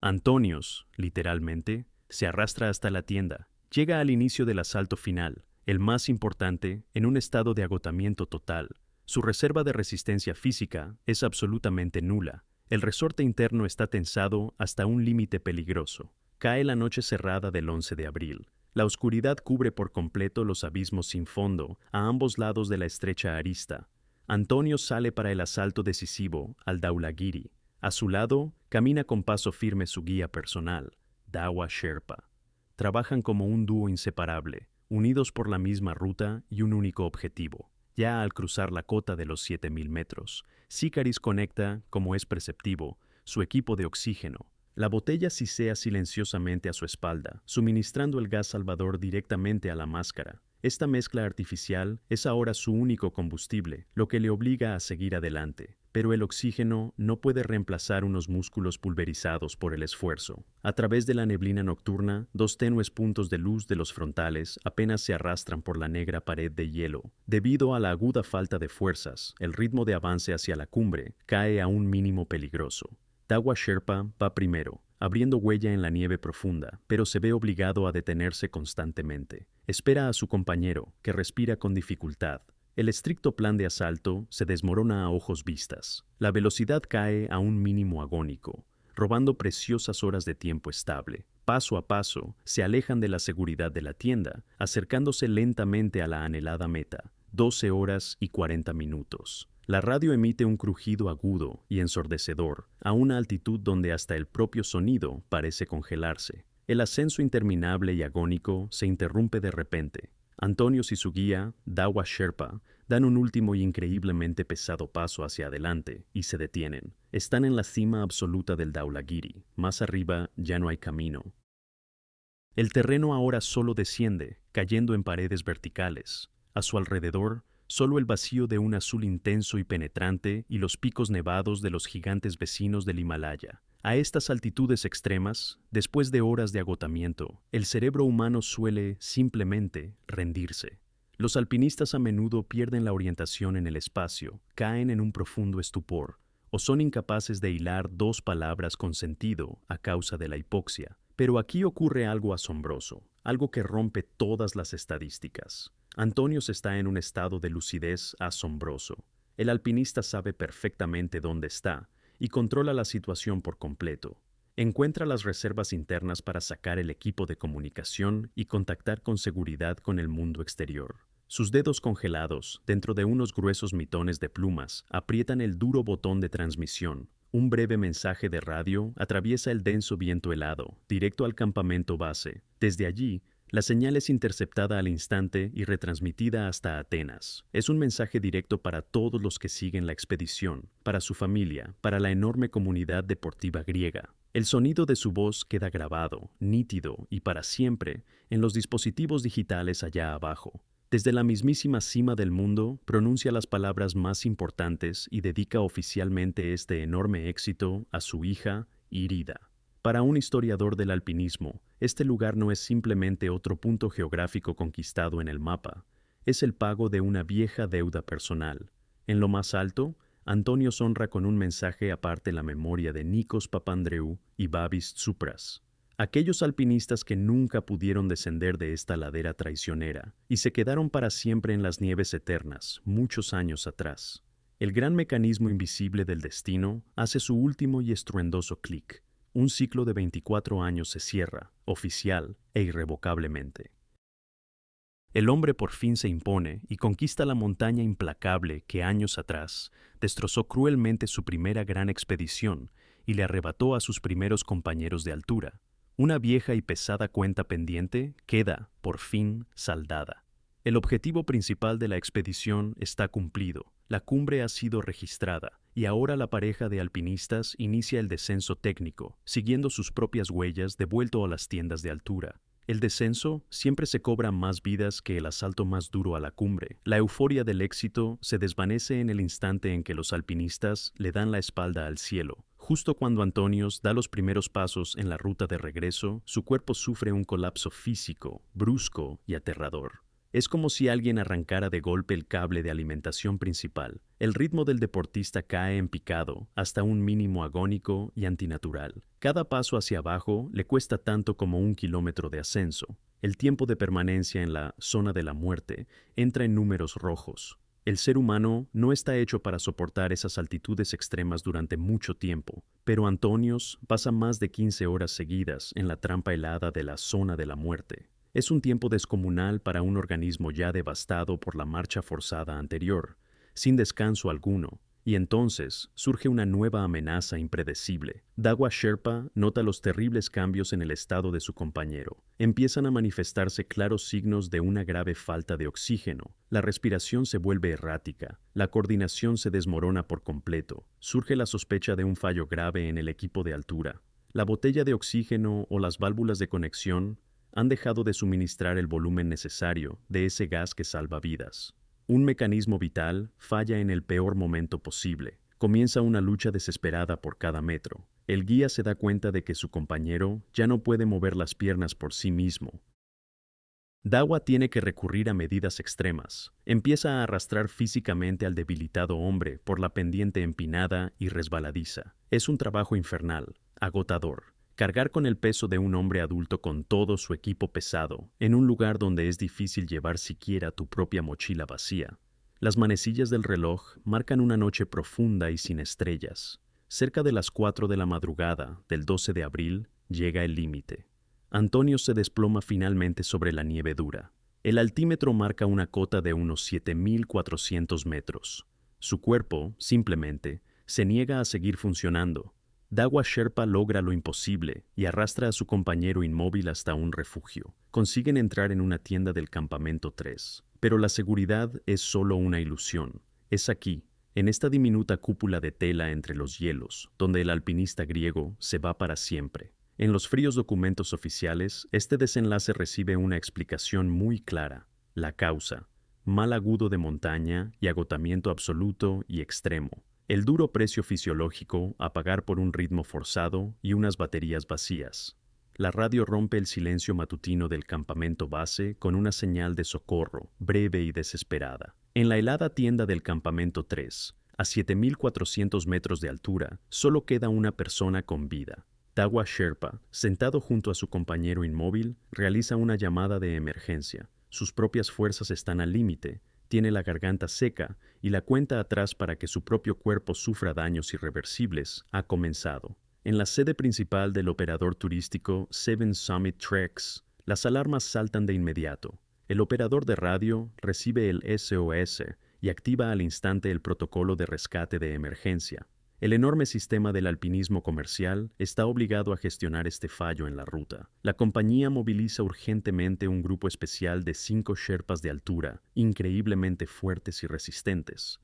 Antonios, literalmente, se arrastra hasta la tienda. Llega al inicio del asalto final, el más importante, en un estado de agotamiento total. Su reserva de resistencia física es absolutamente nula. El resorte interno está tensado hasta un límite peligroso. Cae la noche cerrada del 11 de abril. La oscuridad cubre por completo los abismos sin fondo a ambos lados de la estrecha arista. Antonio sale para el asalto decisivo al Dhaulagiri. A su lado, camina con paso firme su guía personal, Dawa Sherpa. Trabajan como un dúo inseparable, unidos por la misma ruta y un único objetivo. Ya al cruzar la cota de los 7.000 metros, Sikaris conecta, como es preceptivo, su equipo de oxígeno. La botella sisea silenciosamente a su espalda, suministrando el gas salvador directamente a la máscara. Esta mezcla artificial es ahora su único combustible, lo que le obliga a seguir adelante. Pero el oxígeno no puede reemplazar unos músculos pulverizados por el esfuerzo. A través de la neblina nocturna, dos tenues puntos de luz de los frontales apenas se arrastran por la negra pared de hielo. Debido a la aguda falta de fuerzas, el ritmo de avance hacia la cumbre cae a un mínimo peligroso. Dawa Sherpa va primero, abriendo huella en la nieve profunda, pero se ve obligado a detenerse constantemente. Espera a su compañero, que respira con dificultad. El estricto plan de asalto se desmorona a ojos vistas. La velocidad cae a un mínimo agónico, robando preciosas horas de tiempo estable. Paso a paso, se alejan de la seguridad de la tienda, acercándose lentamente a la anhelada meta, 12 horas y 40 minutos. La radio emite un crujido agudo y ensordecedor, a una altitud donde hasta el propio sonido parece congelarse. El ascenso interminable y agónico se interrumpe de repente. Antonios y su guía, Dawa Sherpa, dan un último y increíblemente pesado paso hacia adelante y se detienen. Están en la cima absoluta del Dhaulagiri. Más arriba ya no hay camino. El terreno ahora solo desciende, cayendo en paredes verticales. A su alrededor, solo el vacío de un azul intenso y penetrante y los picos nevados de los gigantes vecinos del Himalaya. A estas altitudes extremas, después de horas de agotamiento, el cerebro humano suele, simplemente, rendirse. Los alpinistas a menudo pierden la orientación en el espacio, caen en un profundo estupor, o son incapaces de hilar dos palabras con sentido a causa de la hipoxia. Pero aquí ocurre algo asombroso, algo que rompe todas las estadísticas. Antonios está en un estado de lucidez asombroso. El alpinista sabe perfectamente dónde está y controla la situación por completo. Encuentra las reservas internas para sacar el equipo de comunicación y contactar con seguridad con el mundo exterior. Sus dedos congelados, dentro de unos gruesos mitones de plumas, aprietan el duro botón de transmisión. Un breve mensaje de radio atraviesa el denso viento helado, directo al campamento base. Desde allí, la señal es interceptada al instante y retransmitida hasta Atenas. Es un mensaje directo para todos los que siguen la expedición, para su familia, para la enorme comunidad deportiva griega. El sonido de su voz queda grabado, nítido y para siempre, en los dispositivos digitales allá abajo. Desde la mismísima cima del mundo, pronuncia las palabras más importantes y dedica oficialmente este enorme éxito a su hija, Irida. Para un historiador del alpinismo, este lugar no es simplemente otro punto geográfico conquistado en el mapa, es el pago de una vieja deuda personal. En lo más alto, Antonio honra con un mensaje aparte la memoria de Nikos Papandreou y Babis Tsoupas, aquellos alpinistas que nunca pudieron descender de esta ladera traicionera y se quedaron para siempre en las nieves eternas, muchos años atrás. El gran mecanismo invisible del destino hace su último y estruendoso clic. Un ciclo de 24 años se cierra, oficial e irrevocablemente. El hombre por fin se impone y conquista la montaña implacable que años atrás destrozó cruelmente su primera gran expedición y le arrebató a sus primeros compañeros de altura. Una vieja y pesada cuenta pendiente queda, por fin, saldada. El objetivo principal de la expedición está cumplido, la cumbre ha sido registrada, y ahora la pareja de alpinistas inicia el descenso técnico, siguiendo sus propias huellas de vuelto a las tiendas de altura. El descenso siempre se cobra más vidas que el asalto más duro a la cumbre. La euforia del éxito se desvanece en el instante en que los alpinistas le dan la espalda al cielo. Justo cuando Antonios da los primeros pasos en la ruta de regreso, su cuerpo sufre un colapso físico, brusco y aterrador. Es como si alguien arrancara de golpe el cable de alimentación principal. El ritmo del deportista cae en picado, hasta un mínimo agónico y antinatural. Cada paso hacia abajo le cuesta tanto como 1 kilómetro de ascenso. El tiempo de permanencia en la zona de la muerte entra en números rojos. El ser humano no está hecho para soportar esas altitudes extremas durante mucho tiempo, pero Antonios pasa más de 15 horas seguidas en la trampa helada de la zona de la muerte. Es un tiempo descomunal para un organismo ya devastado por la marcha forzada anterior, sin descanso alguno, y entonces surge una nueva amenaza impredecible. Dawa Sherpa nota los terribles cambios en el estado de su compañero. Empiezan a manifestarse claros signos de una grave falta de oxígeno. La respiración se vuelve errática, la coordinación se desmorona por completo. Surge la sospecha de un fallo grave en el equipo de altura. La botella de oxígeno o las válvulas de conexión han dejado de suministrar el volumen necesario de ese gas que salva vidas. Un mecanismo vital falla en el peor momento posible. Comienza una lucha desesperada por cada metro. El guía se da cuenta de que su compañero ya no puede mover las piernas por sí mismo. Dawa tiene que recurrir a medidas extremas. Empieza a arrastrar físicamente al debilitado hombre por la pendiente empinada y resbaladiza. Es un trabajo infernal, agotador. Cargar con el peso de un hombre adulto con todo su equipo pesado, en un lugar donde es difícil llevar siquiera tu propia mochila vacía. Las manecillas del reloj marcan una noche profunda y sin estrellas. Cerca de las 4 de la madrugada del 12 de abril llega el límite. Antonio se desploma finalmente sobre la nieve dura. El altímetro marca una cota de unos 7.400 metros. Su cuerpo, simplemente, se niega a seguir funcionando. Dawa Sherpa logra lo imposible y arrastra a su compañero inmóvil hasta un refugio. Consiguen entrar en una tienda del campamento 3. Pero la seguridad es solo una ilusión. Es aquí, en esta diminuta cúpula de tela entre los hielos, donde el alpinista griego se va para siempre. En los fríos documentos oficiales, este desenlace recibe una explicación muy clara. La causa: mal agudo de montaña y agotamiento absoluto y extremo. El duro precio fisiológico a pagar por un ritmo forzado y unas baterías vacías. La radio rompe el silencio matutino del campamento base con una señal de socorro, breve y desesperada. En la helada tienda del campamento 3, a 7.400 metros de altura, solo queda una persona con vida. Dawa Sherpa, sentado junto a su compañero inmóvil, realiza una llamada de emergencia. sus propias fuerzas están al límite, tiene la garganta seca y la cuenta atrás para que su propio cuerpo sufra daños irreversibles ha comenzado. En la sede principal del operador turístico Seven Summit Treks, las alarmas saltan de inmediato. El operador de radio recibe el SOS y activa al instante el protocolo de rescate de emergencia. El enorme sistema del alpinismo comercial está obligado a gestionar este fallo en la ruta. La compañía moviliza urgentemente un grupo especial de 5 sherpas de altura, increíblemente fuertes y resistentes.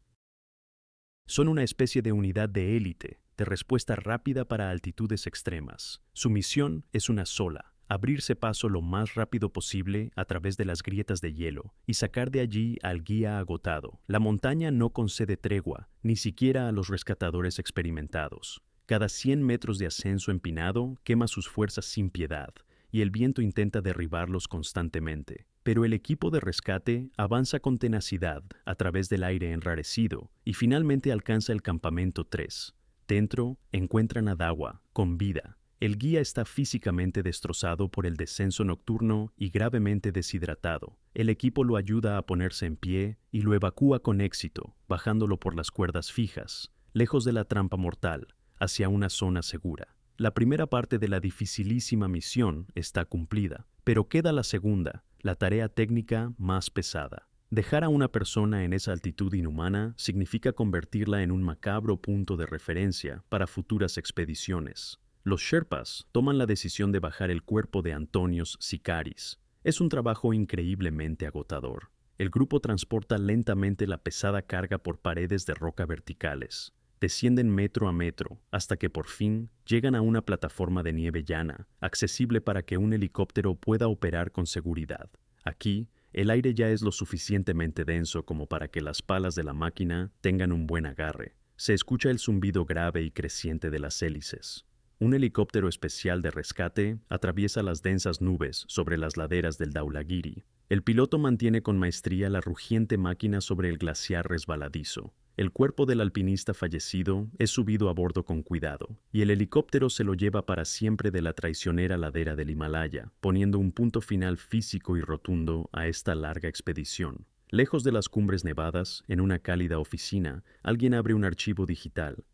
Son una especie de unidad de élite, de respuesta rápida para altitudes extremas. Su misión es una sola: abrirse paso lo más rápido posible a través de las grietas de hielo y sacar de allí al guía agotado. La montaña no concede tregua, ni siquiera a los rescatadores experimentados. Cada 100 metros de ascenso empinado quema sus fuerzas sin piedad, y el viento intenta derribarlos constantemente. Pero el equipo de rescate avanza con tenacidad a través del aire enrarecido y finalmente alcanza el campamento 3. Dentro encuentran a Dawa, con vida. El guía está físicamente destrozado por el descenso nocturno y gravemente deshidratado. El equipo lo ayuda a ponerse en pie y lo evacúa con éxito, bajándolo por las cuerdas fijas, lejos de la trampa mortal, hacia una zona segura. La primera parte de la dificilísima misión está cumplida, pero queda la segunda, la tarea técnica más pesada. Dejar a una persona en esa altitud inhumana significa convertirla en un macabro punto de referencia para futuras expediciones. Los Sherpas toman la decisión de bajar el cuerpo de Antonios Sikaris. Es un trabajo increíblemente agotador. El grupo transporta lentamente la pesada carga por paredes de roca verticales. Descienden metro a metro hasta que por fin llegan a una plataforma de nieve llana, accesible para que un helicóptero pueda operar con seguridad. Aquí, el aire ya es lo suficientemente denso como para que las palas de la máquina tengan un buen agarre. Se escucha el zumbido grave y creciente de las hélices. Un helicóptero especial de rescate atraviesa las densas nubes sobre las laderas del Dhaulagiri. El piloto mantiene con maestría la rugiente máquina sobre el glaciar resbaladizo. El cuerpo del alpinista fallecido es subido a bordo con cuidado, y el helicóptero se lo lleva para siempre de la traicionera ladera del Himalaya, poniendo un punto final físico y rotundo a esta larga expedición. Lejos de las cumbres nevadas, en una cálida oficina, alguien abre un archivo digital.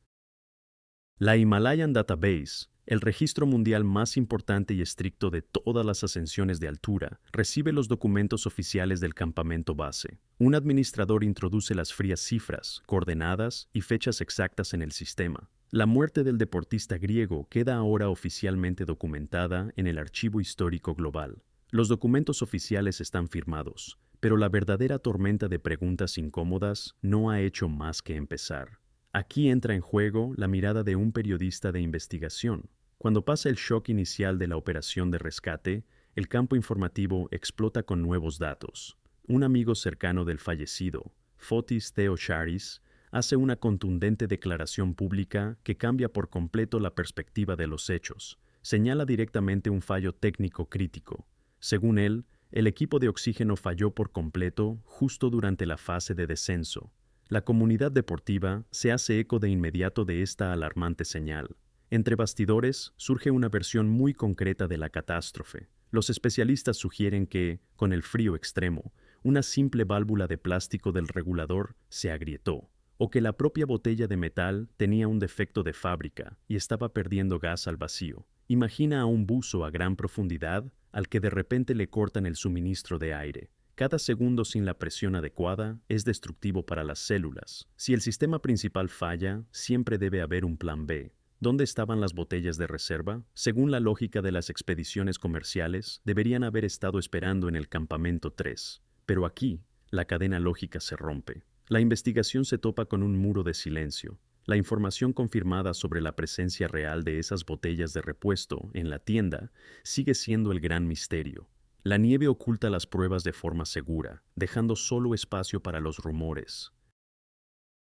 La Himalayan Database, el registro mundial más importante y estricto de todas las ascensiones de altura, recibe los documentos oficiales del campamento base. Un administrador introduce las frías cifras, coordenadas y fechas exactas en el sistema. La muerte del deportista griego queda ahora oficialmente documentada en el Archivo Histórico Global. Los documentos oficiales están firmados, pero la verdadera tormenta de preguntas incómodas no ha hecho más que empezar. Aquí entra en juego la mirada de un periodista de investigación. Cuando pasa el shock inicial de la operación de rescate, el campo informativo explota con nuevos datos. Un amigo cercano del fallecido, Fotis Theocharis, hace una contundente declaración pública que cambia por completo la perspectiva de los hechos. Señala directamente un fallo técnico crítico. Según él, el equipo de oxígeno falló por completo justo durante la fase de descenso. La comunidad deportiva se hace eco de inmediato de esta alarmante señal. Entre bastidores surge una versión muy concreta de la catástrofe. Los especialistas sugieren que, con el frío extremo, una simple válvula de plástico del regulador se agrietó, o que la propia botella de metal tenía un defecto de fábrica y estaba perdiendo gas al vacío. Imagina a un buzo a gran profundidad al que de repente le cortan el suministro de aire. Cada segundo sin la presión adecuada es destructivo para las células. Si el sistema principal falla, siempre debe haber un plan B. ¿Dónde estaban las botellas de reserva? Según la lógica de las expediciones comerciales, deberían haber estado esperando en el campamento 3. Pero aquí, la cadena lógica se rompe. La investigación se topa con un muro de silencio. La información confirmada sobre la presencia real de esas botellas de repuesto en la tienda sigue siendo el gran misterio. La nieve oculta las pruebas de forma segura, dejando solo espacio para los rumores.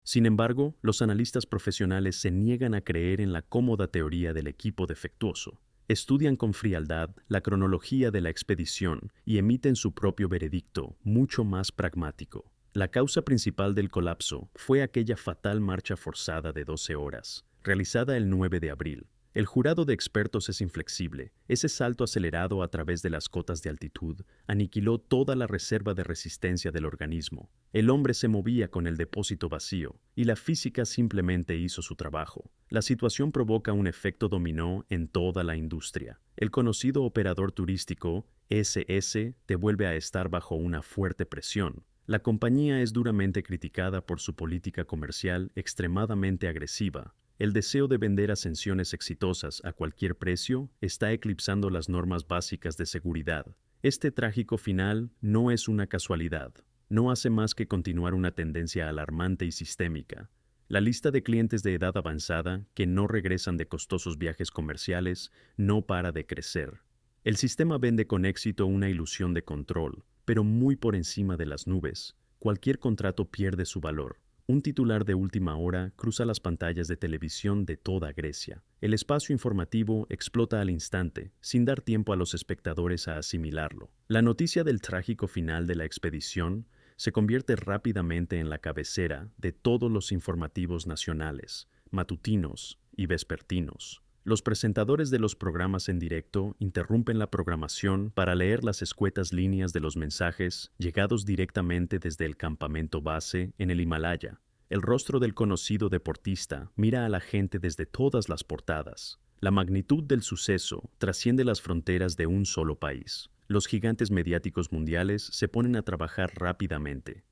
Sin embargo, los analistas profesionales se niegan a creer en la cómoda teoría del equipo defectuoso. Estudian con frialdad la cronología de la expedición y emiten su propio veredicto, mucho más pragmático. La causa principal del colapso fue aquella fatal marcha forzada de 12 horas, realizada el 9 de abril. El jurado de expertos es inflexible. Ese salto acelerado a través de las cotas de altitud aniquiló toda la reserva de resistencia del organismo. El hombre se movía con el depósito vacío, y la física simplemente hizo su trabajo. La situación provoca un efecto dominó en toda la industria. El conocido operador turístico, SS, te vuelve a estar bajo una fuerte presión. La compañía es duramente criticada por su política comercial extremadamente agresiva. El deseo de vender ascensiones exitosas a cualquier precio está eclipsando las normas básicas de seguridad. Este trágico final no es una casualidad. No hace más que continuar una tendencia alarmante y sistémica. La lista de clientes de edad avanzada que no regresan de costosos viajes comerciales no para de crecer. El sistema vende con éxito una ilusión de control, pero muy por encima de las nubes. Cualquier contrato pierde su valor. Un titular de última hora cruza las pantallas de televisión de toda Grecia. El espacio informativo explota al instante, sin dar tiempo a los espectadores a asimilarlo. La noticia del trágico final de la expedición se convierte rápidamente en la cabecera de todos los informativos nacionales, matutinos y vespertinos. Los presentadores de los programas en directo interrumpen la programación para leer las escuetas líneas de los mensajes llegados directamente desde el campamento base en el Himalaya. El rostro del conocido deportista mira a la gente desde todas las portadas. La magnitud del suceso trasciende las fronteras de un solo país. Los gigantes mediáticos mundiales se ponen a trabajar rápidamente.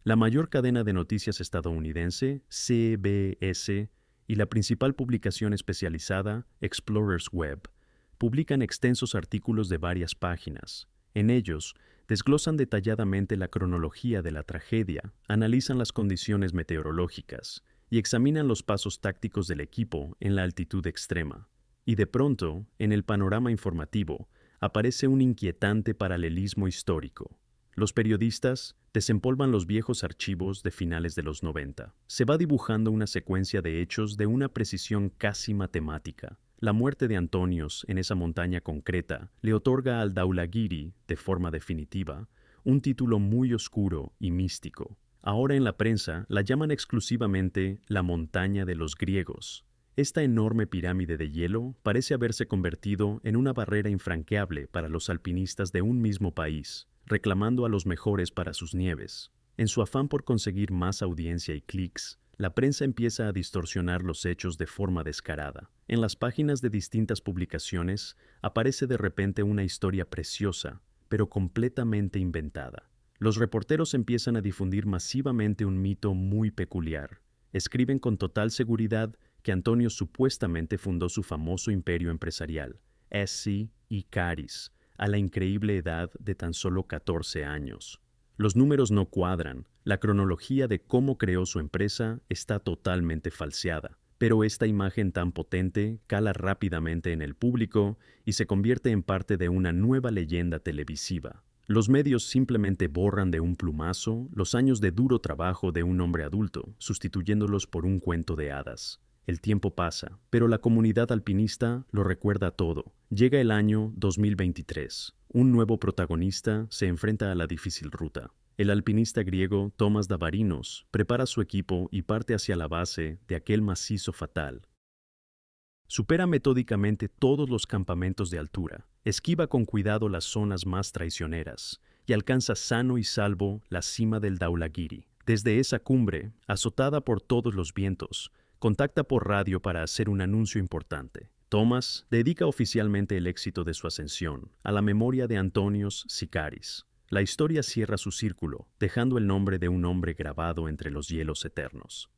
La mayor cadena de noticias estadounidense, CBS, y la principal publicación especializada, Explorer's Web, publican extensos artículos de varias páginas. En ellos, desglosan detalladamente la cronología de la tragedia, analizan las condiciones meteorológicas y examinan los pasos tácticos del equipo en la altitud extrema. Y de pronto, en el panorama informativo, aparece un inquietante paralelismo histórico. Los periodistas desempolvan los viejos archivos de finales de los 90. Se va dibujando una secuencia de hechos de una precisión casi matemática. La muerte de Antonios en esa montaña concreta le otorga al Dhaulagiri, de forma definitiva, un título muy oscuro y místico. Ahora en la prensa la llaman exclusivamente la montaña de los griegos. Esta enorme pirámide de hielo parece haberse convertido en una barrera infranqueable para los alpinistas de un mismo país, reclamando a los mejores para sus nieves. En su afán por conseguir más audiencia y clics, la prensa empieza a distorsionar los hechos de forma descarada. En las páginas de distintas publicaciones aparece de repente una historia preciosa, pero completamente inventada. Los reporteros empiezan a difundir masivamente un mito muy peculiar. Escriben con total seguridad que Antonio supuestamente fundó su famoso imperio empresarial, SC y Caris, a la increíble edad de tan solo 14 años. Los números no cuadran, la cronología de cómo creó su empresa está totalmente falseada, pero esta imagen tan potente cala rápidamente en el público y se convierte en parte de una nueva leyenda televisiva. Los medios simplemente borran de un plumazo los años de duro trabajo de un hombre adulto, sustituyéndolos por un cuento de hadas. El tiempo pasa, pero la comunidad alpinista lo recuerda todo. Llega el año 2023. Un nuevo protagonista se enfrenta a la difícil ruta. El alpinista griego Tomás Davarinos prepara su equipo y parte hacia la base de aquel macizo fatal. Supera metódicamente todos los campamentos de altura, esquiva con cuidado las zonas más traicioneras y alcanza sano y salvo la cima del Dhaulagiri. Desde esa cumbre, azotada por todos los vientos, contacta por radio para hacer un anuncio importante. Tomás dedica oficialmente el éxito de su ascensión a la memoria de Antonios Sikaris. La historia cierra su círculo, dejando el nombre de un hombre grabado entre los hielos eternos.